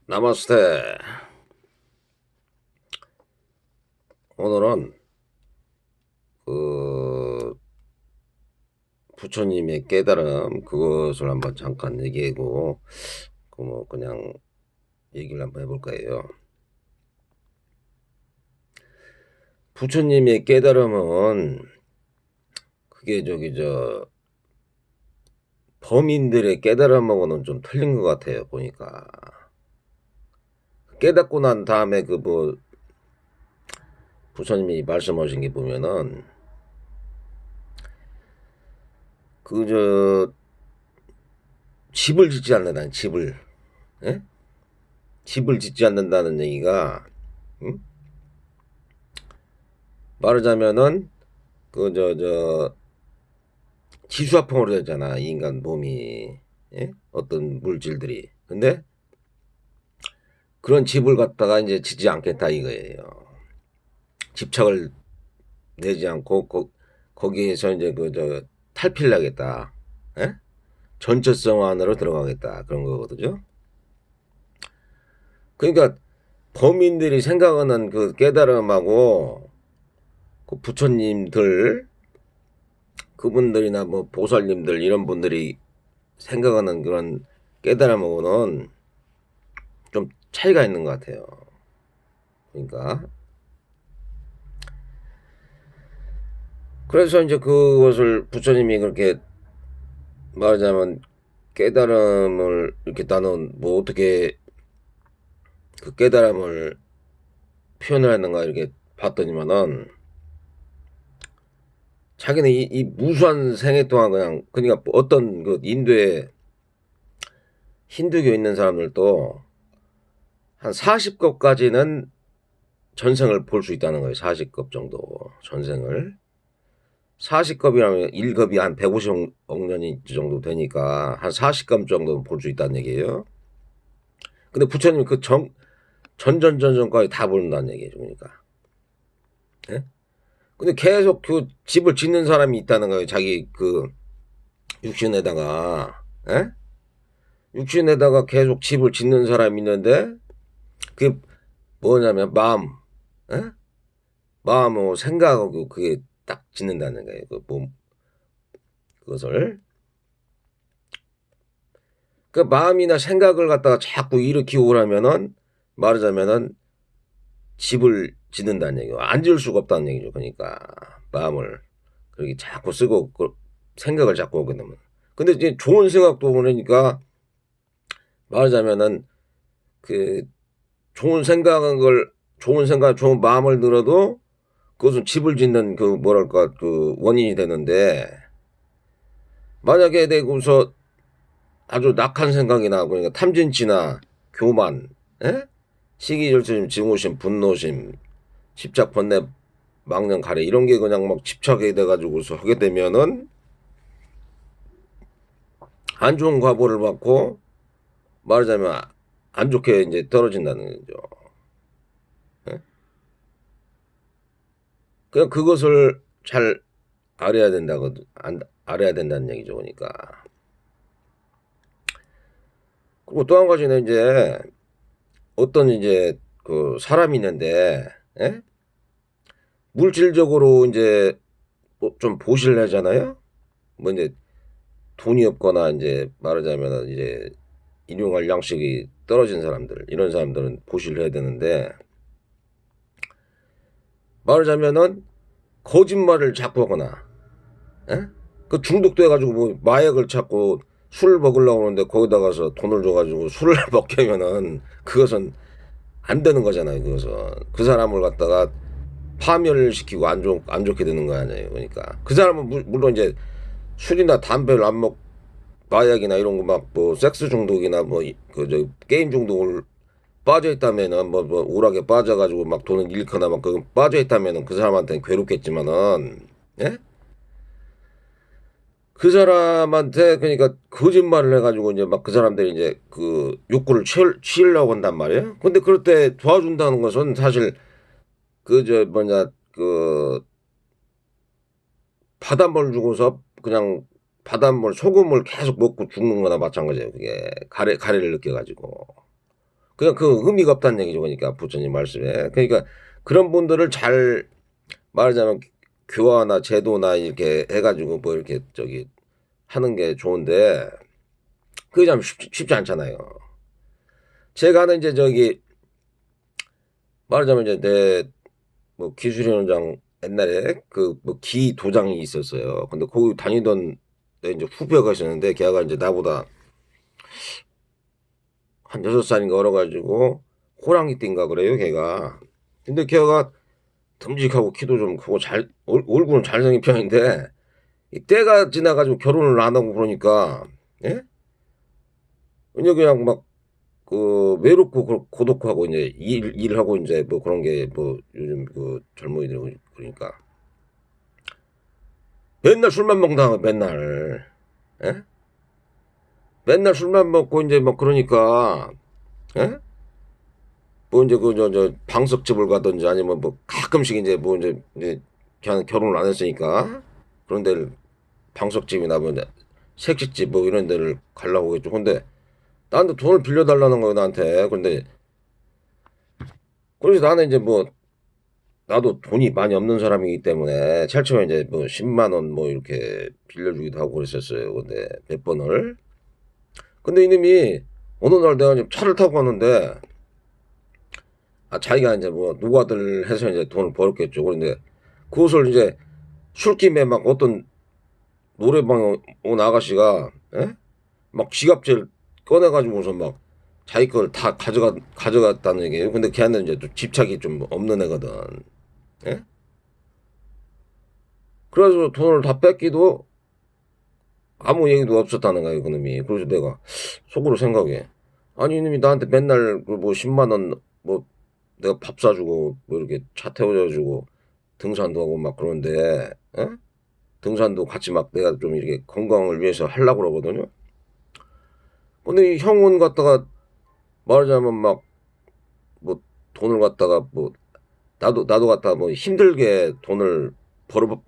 나마스테. 오늘은 그 부처님의 깨달음 그것을 한번 잠깐 얘기하고 그 뭐 그냥 얘기를 한번 해볼 거예요. 부처님의 깨달음은 그게 범인들의 깨달음하고는 좀 틀린 것 같아요. 보니까 깨닫고 난 다음에 그 뭐 부처님이 말씀하신 게 보면은 집을 짓지 않는다는 집을, 예? 집을 짓지 않는다는 얘기가, 응? 말하자면은 지수화풍으로 되잖아, 이 인간 몸이. 예? 어떤 물질들이. 근데 그런 집을 갖다가 이제 짓지 않겠다 이거예요. 집착을 내지 않고 거기에서 이제 탈피하겠다. 예? 전체성 안으로 들어가겠다 그런 거거든요. 그러니까 범인들이 생각하는 그 깨달음하고 그 부처님들, 그분들이나 뭐 보살님들 이런 분들이 생각하는 그런 깨달음하고는 좀 차이가 있는 것 같아요. 그러니까 그래서 이제 그것을 부처님이 그렇게 말하자면 깨달음을 이렇게 나는 뭐 어떻게 그 깨달음을 표현을 했는가 이렇게 봤더니만은 자기는 이 무수한 생애 동안 그러니까 어떤 그 인도에 힌두교 있는 사람들도 한 40급까지는 전생을 볼 수 있다는 거예요. 40급 정도 전생을. 40급이라면 1급이 한 150억 년이 정도 되니까 한 40급 정도는 볼 수 있다는 얘기예요. 근데 부처님이 그 전전전전까지 다 본다는 얘기죠. 그러니까. 예? 근데 계속 그 집을 짓는 사람이 있다는 거예요. 자기 그 육신에다가. 예? 육신에다가 계속 집을 짓는 사람이 있는데 그게 뭐냐면 마음. 예? 마음하고 생각하고 그게 딱 짓는다는 거예요. 그 몸, 그것을. 그 마음이나 생각을 갖다가 자꾸 일으키고 그러면은 말하자면은 집을 짓는다는 얘기고 안 지을 수가 없다는 얘기죠. 그러니까 마음을 그렇게 자꾸 쓰고 생각을 자꾸 하게 되면. 근데 이제 좋은 생각도 그러니까 말하자면은 그 좋은 생각, 좋은 마음을 들어도 그것은 집을 짓는 그 뭐랄까 그 원인이 되는데 만약에 내고서 아주 낙한 생각이나 그러니까 탐진치나 교만, 에? 시기질투심, 증오심, 분노심, 집착, 번뇌, 망령, 가래 이런 게 그냥 막 집착이 돼가지고서 하게 되면은 안 좋은 과보를 받고 말하자면 안 좋게 이제 떨어진다는 거죠. 예? 그냥 그것을 잘 알아야 된다고 알아야 된다는 얘기죠. 그러니까 그리고 또 한 가지는 이제 어떤 이제 그 사람이 있는데 예? 물질적으로 이제 뭐좀 보시를 하잖아요. 뭐 이제 돈이 없거나 이제 말하자면 이제 일용할 양식이 떨어진 사람들 이런 사람들은 보시를 해야 되는데 말하자면은 거짓말을 자꾸 하거나 에? 그 중독돼 가지고 뭐 마약을 찾고 술을 먹으려고 하는데 거기다 가서 돈을 줘가지고 술을 먹게 하면은 그것은 안 되는 거잖아요. 그것은 그 사람을 갖다가 파멸을 시키고 안 좋게 되는 거 아니에요. 그러니까 그 사람은 물론 이제 술이나 담배를 안 먹, 마약이나 이런 거 막 뭐 섹스 중독이나 뭐 그 저 게임 중독을 빠져 있다면은 뭐 우락에 빠져가지고 막 돈을 잃거나 막 그 빠져 있다면은 그 사람한테는 괴롭겠지만은 예? 그 사람한테 그러니까 거짓말을 해가지고 이제 막 그 사람들이 이제 그 욕구를 취하려고 한단 말이에요. 근데 그럴 때 도와준다는 것은 사실 그 저 뭐냐 그 바닷물 주고서 그냥 바닷물 소금을 계속 먹고 죽는 거나 마찬가지예요. 그게 가래를 느껴가지고. 그냥 그 의미가 없다는 얘기죠. 그러니까 부처님 말씀에. 그러니까 그런 분들을 잘 말하자면 교화나 제도나 이렇게 해가지고 뭐 이렇게 저기 하는 게 좋은데 그게 참 쉽지 않잖아요. 제가 하는 이제 저기 말하자면 이제 내 뭐 기술위원장 옛날에 그 뭐 기 도장이 있었어요. 근데 거기 다니던 내 이제 후배가 있었는데 걔가 이제 나보다 한 6살인가 어려가지고 호랑이띠인가 그래요 걔가. 근데 걔가 듬직하고 키도 좀 크고 잘 얼굴은 잘생긴 편인데 이 때가 지나가지고 결혼을 안 하고 그러니까 예? 그냥 막 그 외롭고 고독하고 이제 일하고 이제 뭐 그런 게 뭐 요즘 그 젊은이들 그러니까 맨날 술만 먹다 맨날 예? 맨날 술만 먹고 이제 뭐 그러니까 예? 뭐 이제 그 저 방석집을 가든지 아니면 뭐 가끔씩 이제 뭐 이제 그냥 결혼을 안 했으니까 그런 데를 방석집이나 뭐 색식집 뭐 이런 데를 가려고 했죠. 근데 나한테 돈을 빌려달라는 거예요 나한테. 근데 그래서 나는 이제 뭐 나도 돈이 많이 없는 사람이기 때문에 제일 처음에 이제 뭐 10만 원 뭐 이렇게 빌려주기도 하고 그랬었어요. 근데 몇 번을. 근데 이놈이 어느 날 내가 이제 차를 타고 갔는데 자기가 이제 뭐 노가다를 해서 이제 돈을 벌었겠죠. 그런데 그것을 이제 술김에 막 어떤 노래방 온 아가씨가 예? 막 지갑질 꺼내가지고서 막 자기 걸 다 가져갔다는 얘기예요. 근데 걔는 이제 또 집착이 좀 없는 애거든. 예? 그래서 돈을 다 뺏기도 아무 얘기도 없었다는 거예요, 그놈이. 그래서 내가 속으로 생각해. 아니, 이놈이 나한테 맨날 그 뭐 10만 원 뭐 내가 밥 사주고 뭐 이렇게 차 태워주고 등산도 하고 막 그러는데, 예? 등산도 같이 막 내가 좀 이렇게 건강을 위해서 하려고 그러거든요. 근데 이 형은 갖다가 말하자면 막 뭐 돈을 갖다가 뭐 나도 갖다가 뭐 힘들게 돈을 벌어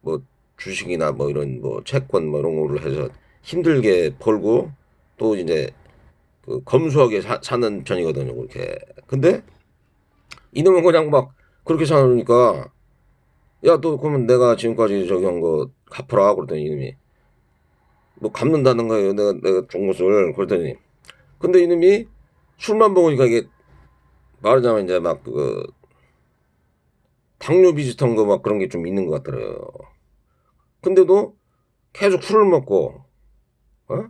뭐 주식이나 뭐 이런 뭐 채권 뭐 이런 거를 해서 힘들게 벌고 또 이제 그 검소하게 사는 편이거든요. 그렇게. 근데 이놈은 그냥 막 그렇게 사니까 야 또 그러면 내가 지금까지 저기 한 거 갚아라 그러더니 이놈이 뭐 갚는다는 거예요. 내가 준 것을 그러더니 근데 이놈이 술만 먹으니까 이게 말하자면 이제 막 그 당뇨 비슷한 거 막 그런 게 좀 있는 것 같더라고요. 근데도 계속 술을 먹고 어?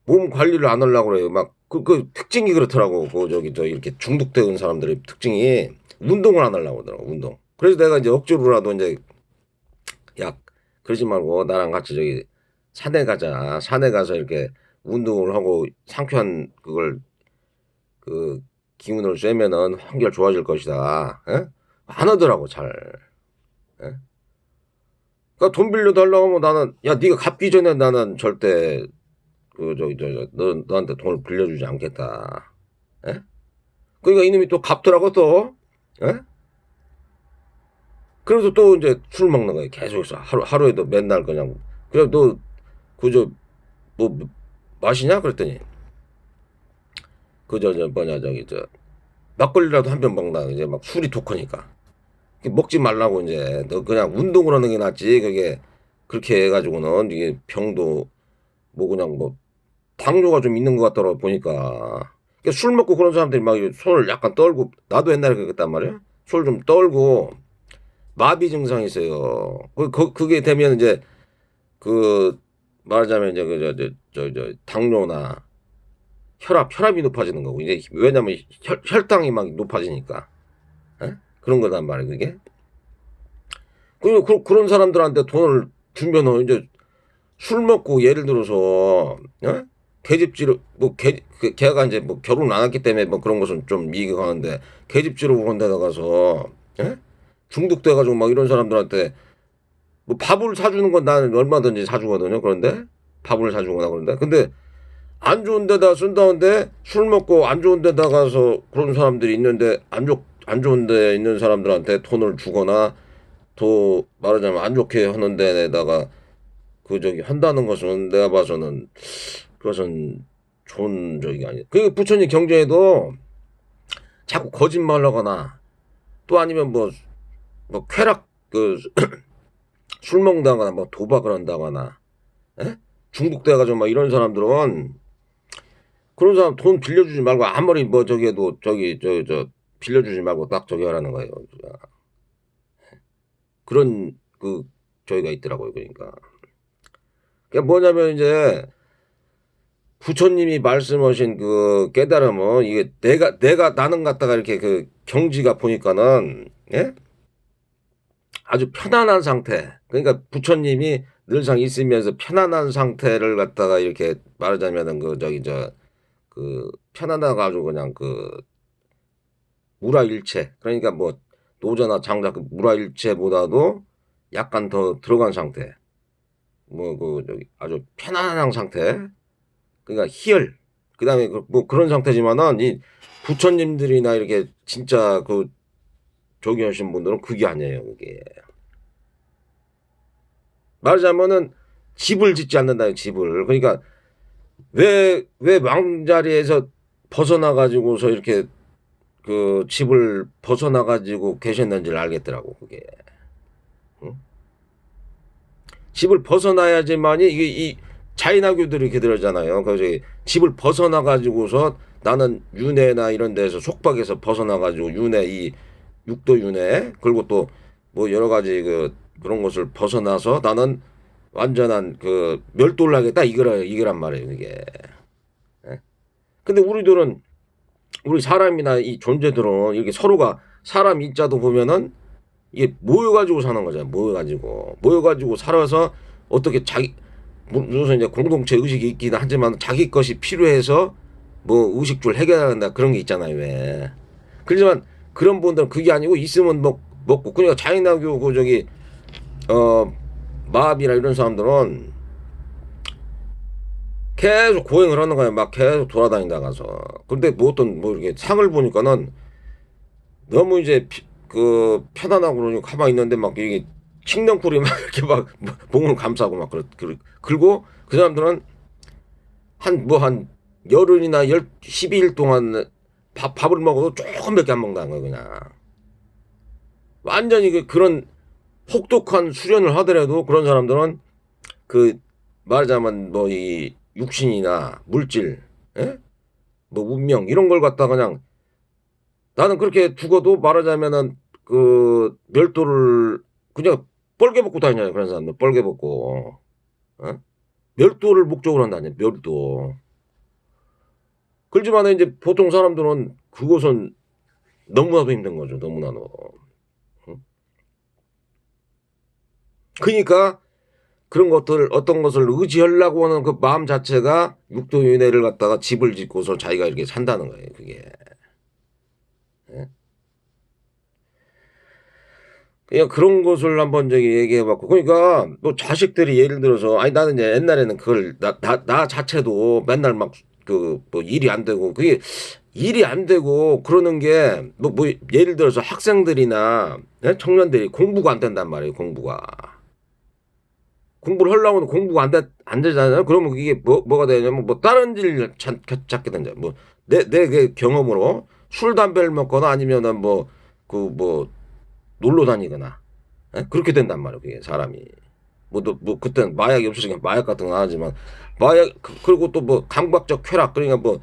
몸 관리를 안 하려고 그래요. 막 그 특징이 그렇더라고. 그 저기 저 이렇게 중독된 사람들의 특징이 운동을 안 하려고 하더라고. 운동. 그래서 내가 이제 억지로라도 이제 야 그러지 말고 나랑 같이 저기 산에 가자. 산에 가서 이렇게 운동을 하고 상쾌한 그걸 그 기운을 쐬면은 한결 좋아질 것이다. 예? 안 하더라고 잘. 예? 그러니까 돈 빌려달라고 하면 나는 야 네가 갚기 전에 나는 절대 그 저기 너한테 돈을 빌려주지 않겠다. 예? 그러니까 이놈이 또 갚더라고 또. 예? 그래서 또 이제 술 먹는 거예요. 계속해서 하루에도 맨날 그냥 그래 너 그저 뭐 마시냐 그랬더니 그저 저 뭐냐 저기 저 막걸리라도 한 병 먹나 이제 막 술이 독하니까 먹지 말라고 이제 너 그냥 운동을 하는 게 낫지 그게 그렇게 해가지고는 이게 병도 뭐 그냥 뭐 당뇨가 좀 있는 것 같더라고 보니까 그러니까 술 먹고 그런 사람들이 막 손을 약간 떨고 나도 옛날에 그랬단 말이야 손 좀 떨고 마비 증상이 있어요 그게 되면 이제 그 말하자면 이제 저 당뇨나 혈압이 높아지는 거고 이제 왜냐면 혈당이 막 높아지니까 에? 그런 거단 말이에요 그게 그리고 그런 사람들한테 돈을 주면은 이제 술 먹고 예를 들어서 계집지로 뭐 걔가 이제 뭐 결혼 안 했기 때문에 뭐 그런 것은 좀 이해가 가는데 계집지로 그런 데다 가서 중독돼가지고 막 이런 사람들한테 뭐 밥을 사주는 건 나는 얼마든지 사주거든요. 그런데 밥을 사주거나 그런데 근데 안 좋은 데다 쓴다는데 술 먹고 안 좋은 데다 가서 그런 사람들이 있는데 안 좋은 데 있는 사람들한테 돈을 주거나 또 말하자면 안 좋게 하는 데에다가 그 저기 한다는 것은 내가 봐서는 그것은 좋은 적이 아니에요. 그 부처님 경전에도 자꾸 거짓말하거나 또 아니면 뭐 쾌락 술 먹는다거나 뭐 도박을 한다거나 에? 중독돼가지고 막 이런 사람들은 그런 사람 돈 빌려주지 말고 아무리 뭐 저기 해도 저 빌려주지 말고 딱 저기 하라는 거예요. 그런 저희가 있더라고요. 그러니까 그게 뭐냐면 이제 부처님이 말씀하신 그 깨달음은 이게 내가 나는 갖다가 이렇게 그 경지가 보니까는 예? 아주 편안한 상태. 그러니까 부처님이 늘상 있으면서 편안한 상태를 갖다가 이렇게 말하자면은 편안하가 아주 그냥 무라일체. 그러니까 뭐 노자나 장자 무라일체보다도 약간 더 들어간 상태. 아주 편안한 상태. 그러니까 희열. 그다음에 뭐 그런 상태지만은 이 부처님들이나 이렇게 진짜 저기 하신 분들은 그게 아니에요. 그게 말하자면은 집을 짓지 않는다. 집을. 그러니까 왜 왕자리에서 벗어나 가지고서 이렇게 집을 벗어나 가지고 계셨는지를 알겠더라고. 그게 응? 집을 벗어나야지만이 이게 이 자인학교들이 이렇게 들었잖아요. 그래서 집을 벗어나 가지고서 나는 윤회나 이런 데서 속박에서 벗어나 가지고 윤회 이 육도 윤회 그리고 또 뭐 여러 가지 그런 것을 벗어나서 나는 완전한 멸도를 하겠다 이거란 말이에요. 이게. 예? 근데 우리 사람이나 이 존재들은 이렇게 서로가 사람 인자도 보면은 이게 모여가지고 사는 거잖아요. 모여가지고 살아서 어떻게 무슨 이제 공동체 의식이 있긴 하지만 자기 것이 필요해서 뭐 의식주를 해결한다 그런 게 있잖아요. 왜? 그렇지만 그런 분들은 그게 아니고 있으면 먹고 그러니까 자인학교 마합이나 이런 사람들은 계속 고행을 하는 거야. 막 계속 돌아다닌다가서. 근데 뭐 이렇게 상을 보니까는 너무 이제 편안하고 그러니 가만히 있는데 막 이게 칡넝쿨이 막 이렇게 막 몸을 감싸고 막 그리고 그 사람들은 한 열흘이나 12일 동안 밥을 먹어도 조금밖에 안 먹는다는 거예요. 그냥 완전히 그런 혹독한 수련을 하더라도 그런 사람들은 말하자면 뭐 이 육신이나 물질, 예? 뭐 운명 이런 걸 갖다 그냥 나는 그렇게 죽어도 말하자면은 멸도를 그냥 뻘개 벗고 다니잖아요. 그런 사람들 뻘개 벗고 어? 멸도를 목적으로 한다냐 멸도. 그렇지만 이제 보통 사람들은 그것은 너무나도 힘든 거죠. 너무나도. 응? 그러니까 그런 것들 어떤 것을 의지하려고 하는 그 마음 자체가 육도윤회를 갖다가 집을 짓고서 자기가 이렇게 산다는 거예요. 그게. 예? 그냥 그런 것을 한번 얘기해봤고 그러니까 뭐 자식들이 예를 들어서 아니 나는 이제 옛날에는 그걸 나 자체도 맨날 막 뭐 일이 안 되고 그게 일이 안 되고 그러는 게 뭐 예를 들어서 학생들이나 예? 청년들이 공부가 안 된단 말이에요. 공부를 하려면 공부가 안 되잖아요. 그러면 이게 뭐가 되냐면 뭐 다른 일 찾게 된다. 뭐 내 경험으로 술 담배를 먹거나 아니면은 뭐 놀러 다니거나 예? 그렇게 된단 말이에요. 그게 사람이 뭐 그때는 마약이 없으니까 마약 같은 건 안 하지만 마약 그리고 또 뭐 감각적 쾌락 그러니까 뭐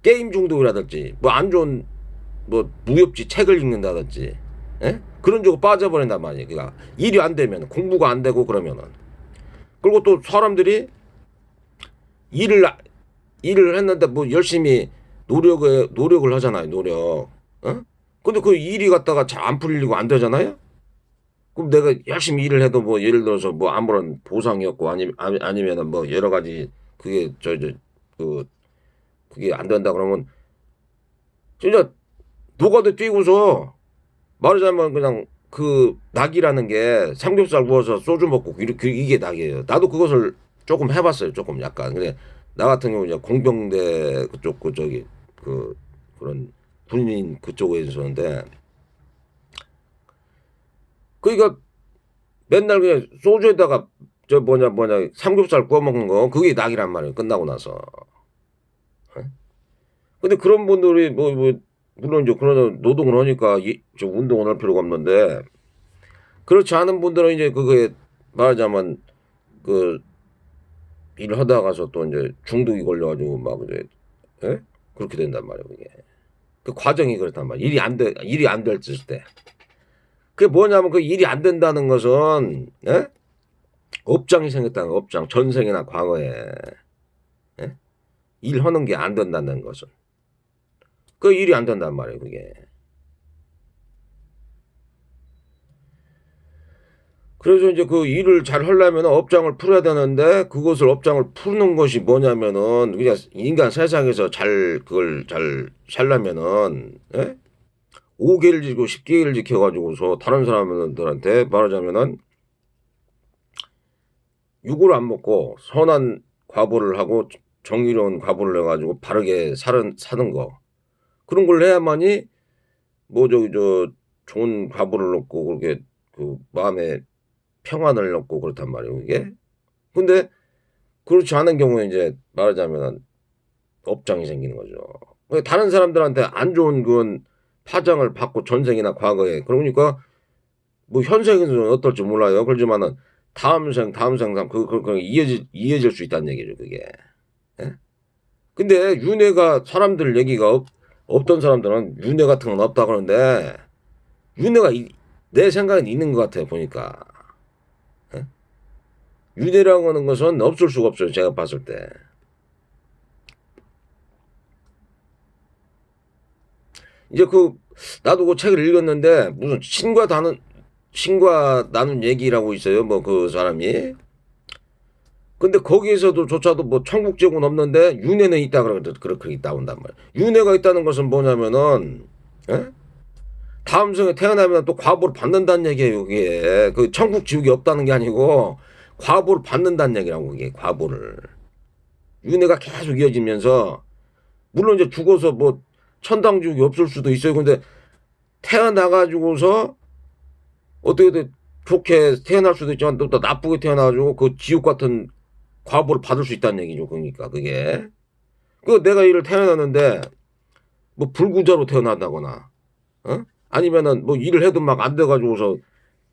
게임 중독이라든지 뭐 안 좋은 뭐 무협지 책을 읽는다든지 예? 그런 쪽으로 빠져버린단 말이에요. 그러니까 일이 안 되면 공부가 안 되고 그러면은 그리고 또 사람들이 일을 했는데 뭐 열심히 노력을 하잖아요. 노력. 어? 근데 그 일이 갖다가 잘 안 풀리고 안 되잖아요. 그럼 내가 열심히 일을 해도 뭐 예를 들어서 뭐 아무런 보상이 없고 아니면은 뭐 여러 가지 그게 그게 안 된다 그러면 진짜 노가다 뛰고서 말하자면 그냥 낙이라는 게 삼겹살 구워서 소주 먹고 이게 낙이에요. 나도 그것을 조금 해봤어요. 조금 약간. 근데 나 같은 경우 이제 공병대 그쪽 그런 군인 그쪽에 있었는데 그러니까 맨날 그냥 소주에다가 삼겹살 구워 먹는 거 그게 낙이란 말이에요. 끝나고 나서. 근데 그런 분들이 물론 이제 그런 노동을 하니까 좀 운동을 할 필요가 없는데 그렇지 않은 분들은 이제 그게 말하자면 그 일을 하다가서 또 이제 중독이 걸려가지고 막 이제 예? 그렇게 된단 말이에요. 그게 그 과정이 그렇단 말이에요. 일이 안 될 때. 그게 뭐냐면 그 일이 안 된다는 것은 예? 업장이 생겼다는 거, 업장 전생이나 과거에 예? 일하는 게 안 된다는 것은 그 일이 안 된단 말이에요. 그게. 그래서 이제 그 일을 잘 하려면 업장을 풀어야 되는데 그것을 업장을 푸는 것이 뭐냐면은 그냥 인간 세상에서 그걸 잘 살려면은 예? 5개를 지고 10개를 지켜가지고서 다른 사람들한테 말하자면은 욕을 안 먹고 선한 과보를 하고 정의로운 과보를 해가지고 바르게 사는 거 그런 걸 해야만이 저 좋은 과보를 얻고 그렇게 그 마음에 평안을 얻고 그렇단 말이에요 이게. 근데 그렇지 않은 경우에 이제 말하자면 업장이 생기는 거죠. 다른 사람들한테 안 좋은 그런 파장을 받고 전생이나 과거에 그러니까 뭐 현생에서는 어떨지 몰라요. 그렇지만은 다음 생 그 이어질 수 있다는 얘기죠 그게. 예? 근데 윤회가 사람들 얘기가 없던 사람들은 윤회 같은 건 없다 그러는데 윤회가 내 생각엔 있는 것 같아요 보니까. 예? 윤회라고 하는 것은 없을 수가 없어요 제가 봤을 때. 이제 나도 그 책을 읽었는데 무슨 신과 나눈 얘기라고 있어요 뭐 그 사람이. 근데 거기에서도 조차도 뭐 천국 제국은 없는데 윤회는 있다 그렇게 나온단 말이야. 윤회가 있다는 것은 뭐냐면은 예? 다음 생에 태어나면 또 과보를 받는다는 얘기예요 그게. 그 천국 지옥이 없다는 게 아니고 과보를 받는다는 얘기라고 그게. 과보를 윤회가 계속 이어지면서 물론 이제 죽어서 뭐 천당 지옥이 없을 수도 있어요. 근데 태어나가지고서 어떻게든 좋게 태어날 수도 있지만 또 나쁘게 태어나가지고 그 지옥 같은 과보를 받을 수 있다는 얘기죠. 그러니까 그게. 내가 이를 태어났는데 뭐 불구자로 태어난다거나 아니면은 뭐 일을 해도 막 안 돼가지고서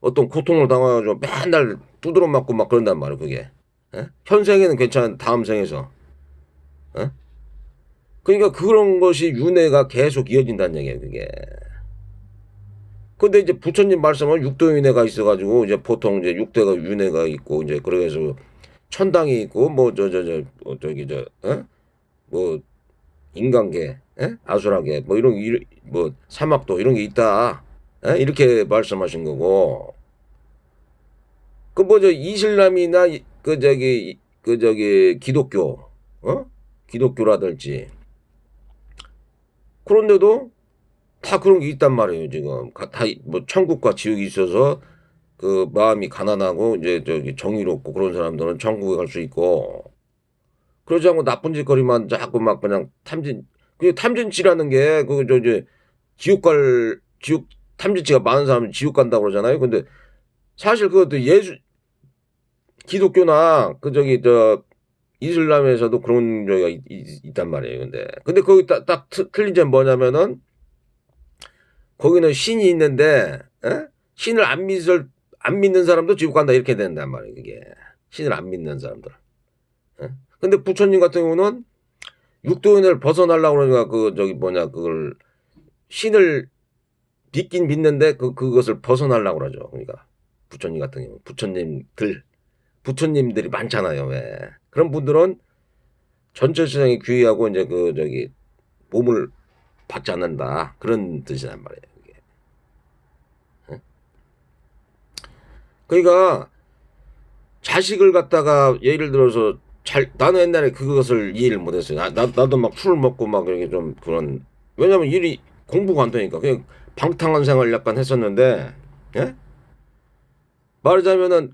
어떤 고통을 당해가지고 맨날 두드러 맞고 막 그런단 말이에요. 그게. 현생에는 괜찮은 다음 생에서. 그러니까 그런 것이 윤회가 계속 이어진다는 얘기예요. 그게. 근데 이제 부처님 말씀은 육도윤회가 있어가지고 이제 보통 이제 6대가 윤회가 있고 이제 그래서 천당이 있고 뭐 인간계, 아수라계 뭐 뭐 사막도 이런 게 있다. 이렇게 말씀하신 거고. 이슬람이나 기독교, 기독교라든지 그런데도 다 그런 게 있단 말이에요 지금. 다 뭐 천국과 지옥이 있어서 그 마음이 가난하고 이제 정의롭고 그런 사람들은 천국에 갈 수 있고 그러지 않고 나쁜 짓거리만 자꾸 막 그냥 그 탐진치라는 게 지옥 탐진치가 많은 사람은 지옥 간다고 그러잖아요. 근데 사실 그것도 기독교나 이슬람에서도 그런 저기가 있단 말이에요. 근데 거기 딱 틀린 점은 뭐냐면은 거기는 신이 있는데 신을 안 믿는 사람도 지옥 간다 이렇게 된단 말이에요. 그게 신을 안 믿는 사람들. 근데 부처님 같은 경우는 육도인을 벗어나려고 그러니까 그걸 신을 믿긴 믿는데 그것을 벗어나려고 그러죠. 그러니까 부처님 같은 경우 부처님들이 많잖아요. 왜 그런 분들은 전체 세상이 귀하고 이제 몸을 받지 않는다 그런 뜻이란 말이에요. 그러니까 자식을 갖다가 예를 들어서 나는 옛날에 그것을 이해를 못했어요. 나도 막 술을 먹고 막 이렇게 좀 그런 왜냐면 일이 공부가 안 되니까 그냥 방탕한 생활 약간 했었는데 예? 말하자면은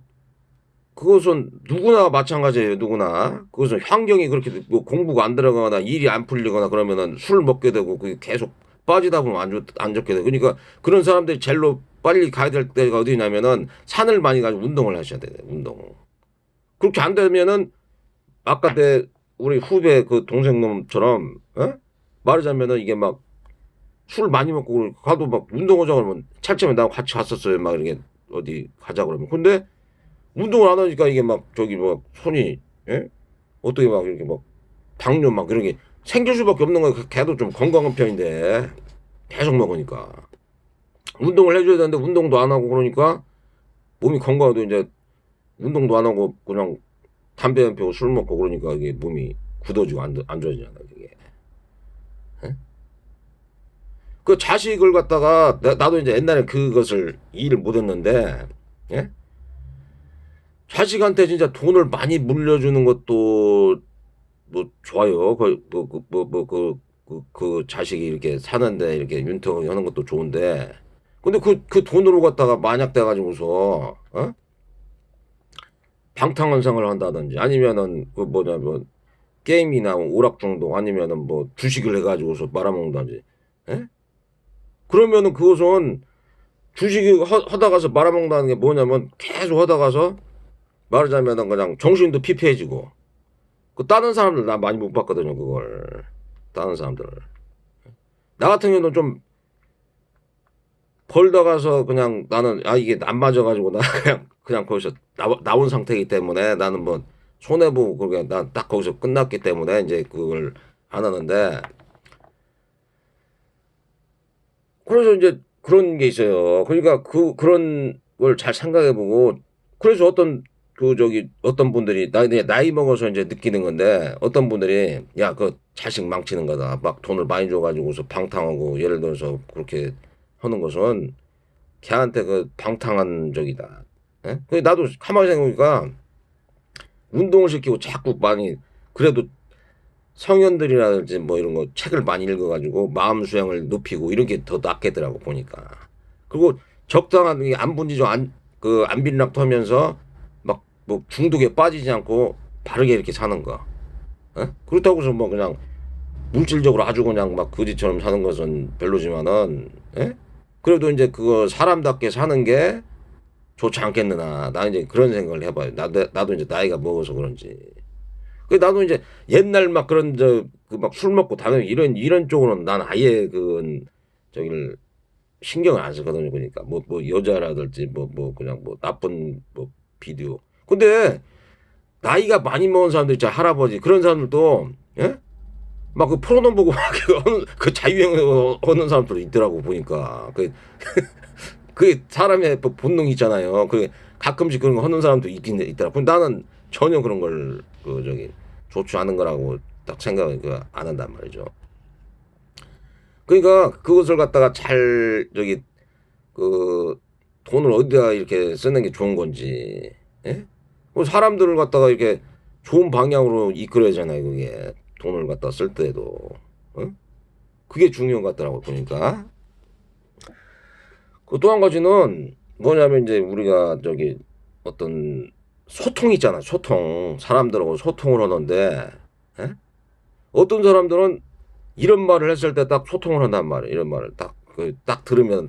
그것은 누구나 마찬가지예요. 누구나 그것은 환경이 그렇게 뭐 공부가 안 들어가거나 일이 안 풀리거나 그러면은 술 먹게 되고 그게 계속 빠지다 보면 안 좋게 되고 그러니까 그런 사람들이 제일로 빨리 가야 될 때가 어디냐면은 산을 많이 가지고 운동을 하셔야 돼요. 운동. 그렇게 안 되면은 아까 때 우리 후배 그 동생 놈처럼 말하자면은 이게 막 술 많이 먹고 가도 막 운동하자 그러면 찰점에 나하고 같이 갔었어요. 막 이렇게 어디 가자 그러면. 근데 운동을 안 하니까 이게 막 저기 막 손이 어떻게 막 이렇게 막 당뇨 막 그런 게 생길 수밖에 없는 거예요. 걔도 좀 건강한 편인데 계속 먹으니까 운동을 해줘야 되는데 운동도 안 하고 그러니까 몸이 건강해도 이제 운동도 안 하고 그냥 담배 한 피우고 술 먹고 그러니까 이게 몸이 굳어지고 안 좋아지잖아 이게. 그 자식을 갖다가 나도 이제 옛날에 그것을 이해를 못했는데 자식한테 진짜 돈을 많이 물려주는 것도 뭐 좋아요. 그 자식이 이렇게 사는데 이렇게 윤통하는 것도 좋은데 근데 그 돈으로 갖다가 만약 돼가지고서 방탕한상을 한다든지 아니면은 그 뭐냐 뭐 게임이나 오락중독 아니면은 뭐 주식을 해가지고서 말아먹는다든지 그러면은 그것은 주식이 하다가서 말아먹는다는 게 뭐냐면 계속 하다가서 말하자면은 그냥 정신도 피폐해지고 그 다른 사람들 나 많이 못 봤거든요 그걸 다른 사람들 나 같은 경우는 좀 벌다가서 그냥 나는 이게 안 맞아가지고 나 그냥 거기서 나온 상태이기 때문에 나는 뭐 손해보고 그게 난 딱 거기서 끝났기 때문에 이제 그걸 안 하는데 그래서 이제 그런 게 있어요. 그러니까 그런 걸 잘 생각해보고 그래서 어떤 분들이 나이 먹어서 이제 느끼는 건데 어떤 분들이 야 그 자식 망치는 거다 막 돈을 많이 줘가지고서 방탕하고 예를 들어서 그렇게 하는 것은 걔한테 그 방탕한 적이다. 그 나도 가만히 생각해보니까 운동을 시키고 자꾸 많이 그래도 성현들이라든지 뭐 이런 거 책을 많이 읽어가지고 마음 수양을 높이고 이런 게 더 낫겠더라고 보니까. 그리고 적당한 게 안 분지죠 안 빈락하면서 막 뭐 중독에 빠지지 않고 바르게 이렇게 사는 거. 그렇다고 해서 뭐 그냥 물질적으로 아주 그냥 막 거지처럼 사는 것은 별로지만은 그래도 이제 그거 사람답게 사는 게 좋지 않겠느나 나 이제 그런 생각을 해봐요. 나도 이제 나이가 먹어서 그런지. 그 나도 이제 옛날 막 그런 그 막 술 먹고 다니는 이런 쪽으로는 난 아예 그 저기를 신경을 안 쓰거든요. 그러니까 뭐 여자라든지 뭐 그냥 뭐 나쁜 뭐 비디오. 근데 나이가 많이 먹은 사람들 있잖아 할아버지 그런 사람들도 막 그 프로놈 보고 막 그 자유형 하는 사람들도 있더라고 보니까 그 사람의 본능이 있잖아요. 그 가끔씩 그런 거 하는 사람도 있긴 있더라. 근데 나는 전혀 그런 걸 그 저기 좋지 않은 거라고 딱 생각을 안 한단 말이죠. 그러니까 그것을 갖다가 잘 저기 그 돈을 어디다 이렇게 쓰는 게 좋은 건지, 뭐 사람들을 갖다가 이렇게 좋은 방향으로 이끌어야잖아요. 그게 돈을 갖다 쓸 때도, 그게 중요한 것 같더라고 보니까. 그 또 한 가지는 뭐냐면 이제 우리가 저기 어떤 소통 있잖아. 소통 사람들하고 소통을 하는데 어떤 사람들은 이런 말을 했을 때 딱 소통을 한단 말이에요. 이런 말을 딱 들으면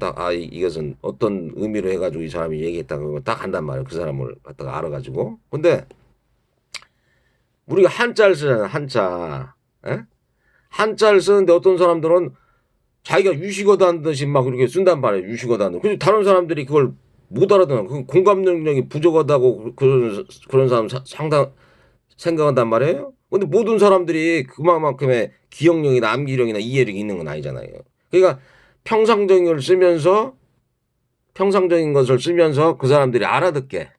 이것은 어떤 의미로 해가지고 이 사람이 얘기했다는 걸 딱 한단 말이에요. 그 사람을 갖다가 알아가지고. 근데 우리가 한자를 쓰잖아요. 한자. 한자를 쓰는데 어떤 사람들은 자기가 유식어도 한 듯이 막 그렇게 쓴단 말이에요. 유식어도 한 듯. 근데 다른 사람들이 그걸 못 알아듣는 그 공감 능력이 부족하다고 그런 사람 상당 생각한단 말이에요. 근데 모든 사람들이 그만큼의 기억력이나 암기력이나 이해력이 있는 건 아니잖아요. 그러니까 평상적인 것을 쓰면서 그 사람들이 알아듣게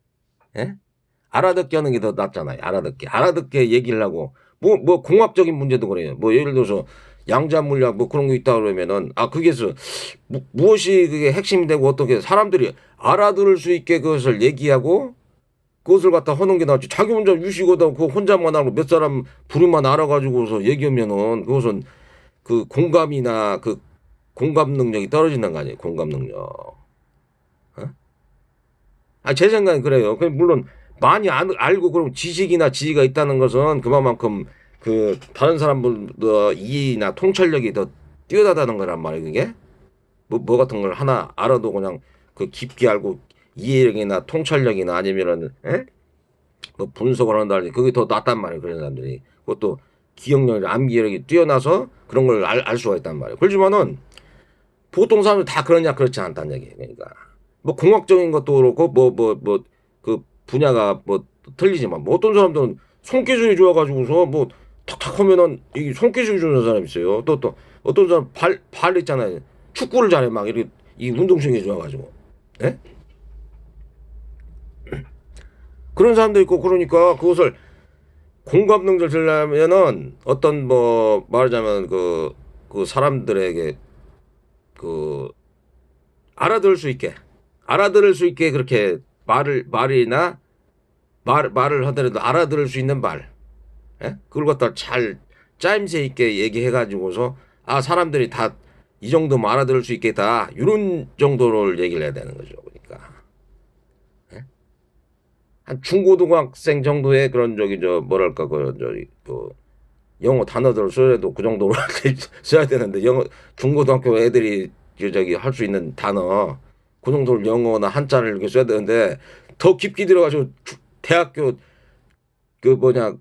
하는 게 더 낫잖아요. 알아듣게 얘기를 하고 뭐 공학적인 문제도 그래요. 뭐 예를 들어서 양자 물리학 뭐 그런 거 있다 그러면은 그게서 무엇이 그게 핵심이 되고 어떻게 사람들이 알아들을 수 있게 그것을 얘기하고 그것을 갖다 하는 게 낫지. 자기 혼자 유식어다 그거 혼자만 하고 몇 사람 부르만 알아가지고서 얘기하면은 그것은 그 공감이나 그 공감 능력이 떨어진다는 거 아니에요. 공감 능력. 제 생각엔 그래요. 물론 많이 알고 그럼 지식이나 지위가 있다는 것은 그만큼 그 다른 사람들보다 이해나 통찰력이 더 뛰어나다는 거란 말이에요. 그게 뭐 같은 걸 하나 알아도 그냥 그 깊게 알고 이해력이나 통찰력이나 아니면은 뭐 분석을 한다든지 그게 더 낫단 말이에요. 그런 사람들이. 그것도 기억력이 암기력이 뛰어나서 그런 걸 알 수가 있단 말이에요. 그렇지만은 보통 사람들 다 그러냐 그렇지 않다는 얘기예요. 그러니까 뭐 공학적인 것도 그렇고 그 분야가 뭐 틀리지만 뭐 어떤 사람들은 손기술이 좋아가지고서 뭐 탁탁 하면은 이 손기술이 좋은 사람 있어요. 또 어떤 사람 발 있잖아요. 축구를 잘해 막 이렇게 이 운동신경이 좋아가지고. 예? 그런 사람도 있고 그러니까 그것을 공감 능력을 들려면은 어떤 뭐 말하자면 그 사람들에게 그 알아들을 수 있게 그렇게 말이나 말을 하더라도 알아들을 수 있는 말, 예? 그걸 갖다 잘 짜임새 있게 얘기해가지고서 아 사람들이 다 이 정도면 알아들을 수 있겠다 이런 정도를 얘기를 해야 되는 거죠. 그러니까 예? 한 중고등학생 정도의 그런 뭐랄까 그 영어 단어들을 써야도 그 정도로 써야 되는데 영어 중고등학교 애들이 할 수 있는 단어 그 정도를 영어나 한자를 이렇게 써야 되는데 더 깊게 들어가지고 대학교 그 뭐냐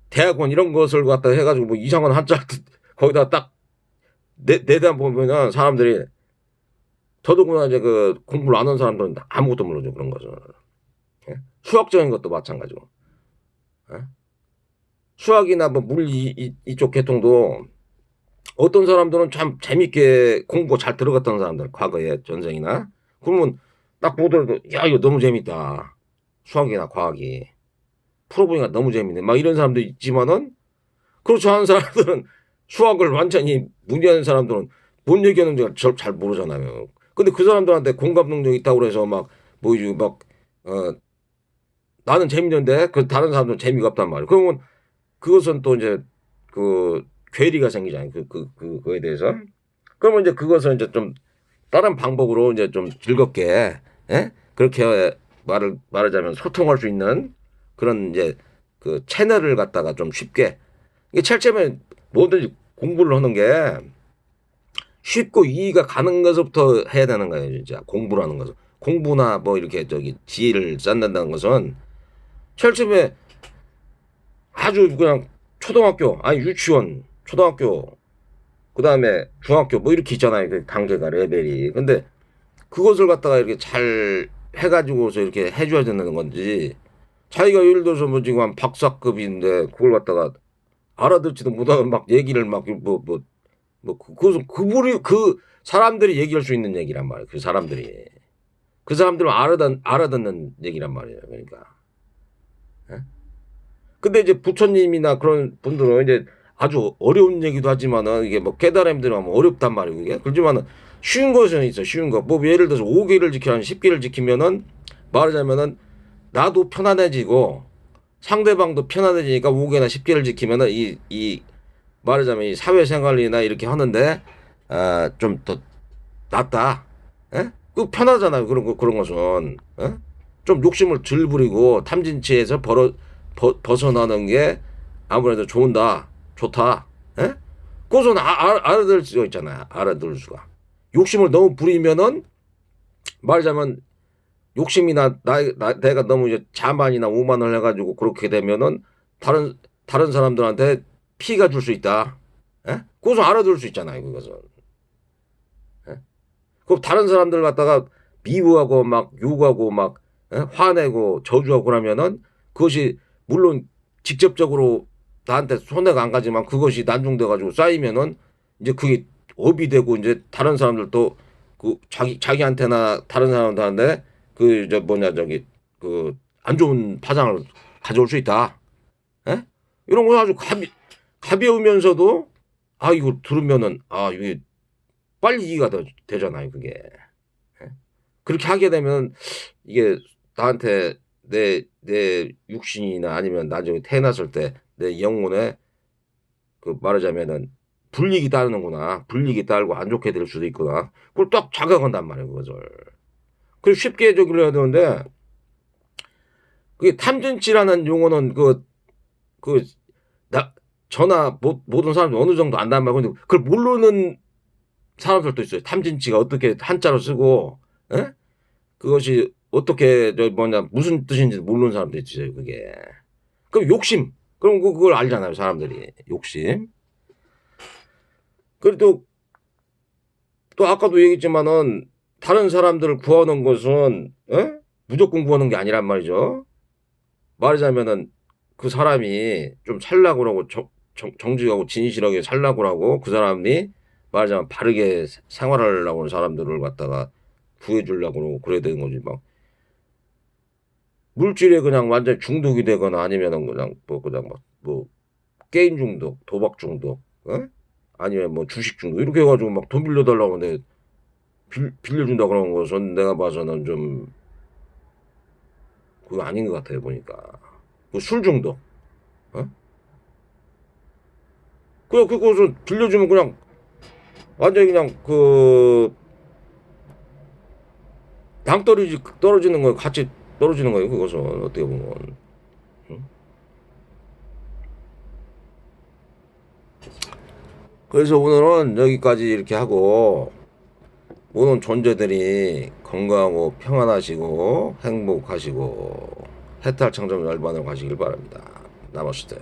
대학원 이런 것을 갖다 해가지고 뭐 이상한 한자 거기다 딱 내다 보면은 사람들이 더더구나 이제 그 공부를 안 하는 사람들은 아무것도 모르죠 그런 것은. 예? 수학적인 것도 마찬가지고. 예? 수학이나 뭐 물리 이쪽 계통도 어떤 사람들은 참 재밌게 공부 잘 들어갔던 사람들 과거에 전생이나 그러면 딱 보더라도 야 이거 너무 재밌다 수학이나 과학이 풀어보니까 너무 재밌네 막 이런 사람도 있지만은 그렇지 않은 사람들은 수학을 완전히 무리하는 사람들은 뭔 얘기하는지 잘 모르잖아요. 근데 그 사람들한테 공감 능력이 있다고 그래서 막 보여주고 나는 재밌는데 그 다른 사람들은 재미가 없단 말이에요. 그러면 그것은 또 이제 그 괴리가 생기잖아요. 그거에 대해서. 그러면 이제 그것을 이제 좀 다른 방법으로 이제 좀 즐겁게, 예? 그렇게 말하자면 소통할 수 있는 그런 이제 그 채널을 갖다가 좀 쉽게 이게 철저하면 뭐든지 공부를 하는 게 쉽고 이해가 가는 것부터 해야 되는 거예요. 진짜 공부라는 것은 공부나 뭐 이렇게 지혜를 쌓는다는 것은 철저하게 아주 그냥 초등학교 아니 유치원 초등학교 그다음에 중학교 뭐 이렇게 있잖아요. 그 단계가 레벨이. 근데 그것을 갖다가 이렇게 잘 해가지고서 이렇게 해줘야 되는 건지 자기가 예를 들어서 뭐 지금 한 박사급인데 그걸 갖다가 알아듣지도 못하는 막 얘기를 그것은 그 사람들이 얘기할 수 있는 얘기란 말이에요. 그 사람들은 알아듣는 얘기란 말이에요. 그러니까. 예? 근데 이제 부처님이나 그런 분들은 이제 아주 어려운 얘기도 하지만은 이게 뭐 깨달음이 들어가면 어렵단 말이에요. 이게 그렇지만은 쉬운 것은 있어. 쉬운 거. 뭐 예를 들어서 5개를 지키라는 10개를 지키면은 말하자면은 나도 편안해지고 상대방도 편안해지니까 5개나 10개를 지키면은 이 말하자면 이 사회생활이나 이렇게 하는데 좀 더 낫다. 예? 그 편하잖아요. 그런 것은. 예? 좀 욕심을 덜 부리고 탐진치에서 벗어나는 게 아무래도 좋다. 예? 그것은 알아들 수가 있잖아요. 알아들 수가. 욕심을 너무 부리면은 말하자면 욕심이나 내가 너무 이제 자만이나 오만을 해가지고 그렇게 되면은 다른 사람들한테 피해가 줄 수 있다. 예? 그것은 알아들 수 있잖아요. 그것은. 예? 그럼 다른 사람들 갖다가 미워하고 막 욕하고 막 화내고 저주하고 그러면은 그것이 물론 직접적으로 나한테 손해가 안 가지만 그것이 난중돼 가지고 쌓이면은 이제 그게 업이 되고 이제 다른 사람들도 그 자기한테나 다른 사람들한테 그 안 좋은 파장을 가져올 수 있다. 예? 이런 거 아주 가벼우면서도 이거 들으면은 이게 빨리 이해가 되잖아요. 그게. 예? 그렇게 하게 되면 이게 나한테 내 육신이나 아니면 나중에 태어났을 때 내 영혼에 그 말하자면은 불이익이 따르는구나. 불이익이 따르고 안 좋게 될 수도 있구나. 그걸 딱 자각한단 말이에요. 그것을. 그걸 쉽게 저기를 해야 되는데 그게 탐진치라는 용어는 모든 사람들이 어느 정도 안단 말이에요. 근데 그걸 모르는 사람들도 있어요. 탐진치가 어떻게 한자로 쓰고, 에? 그것이 어떻게 저 뭐냐 무슨 뜻인지 모르는 사람도 있어요 그게. 그럼 욕심. 그럼 그걸 알잖아요 사람들이 욕심. 그래도 또 아까도 얘기했지만은 다른 사람들을 구하는 것은 무조건 구하는 게 아니란 말이죠. 말하자면은 그 사람이 좀 살라고 하고 정직하고 진실하게 살라고 하고 그 사람이 말하자면 바르게 생활하려고 하는 사람들을 갖다가 구해주려고 하고 그래야 되는 거지. 막 물질에 그냥 완전 중독이 되거나 아니면은 그냥 뭐 그냥 뭐 게임 중독, 도박 중독, 아니면 뭐 주식 중독 이렇게 해가지고 막 돈 빌려달라고 하는데 빌려준다 그런 것은 내가 봐서는 좀 그거 아닌 것 같아요 보니까. 그 술 중독, 그냥 그것을 빌려주면 그냥 완전히 그냥 그 당 떨어지는 거예요. 같이 떨어지는 거예요. 그것은 어떻게 보면. 응? 그래서 오늘은 여기까지 이렇게 하고 모든 존재들이 건강하고 평안하시고 행복하시고 해탈 창조 열반으로 가시길 바랍니다. 나머스테.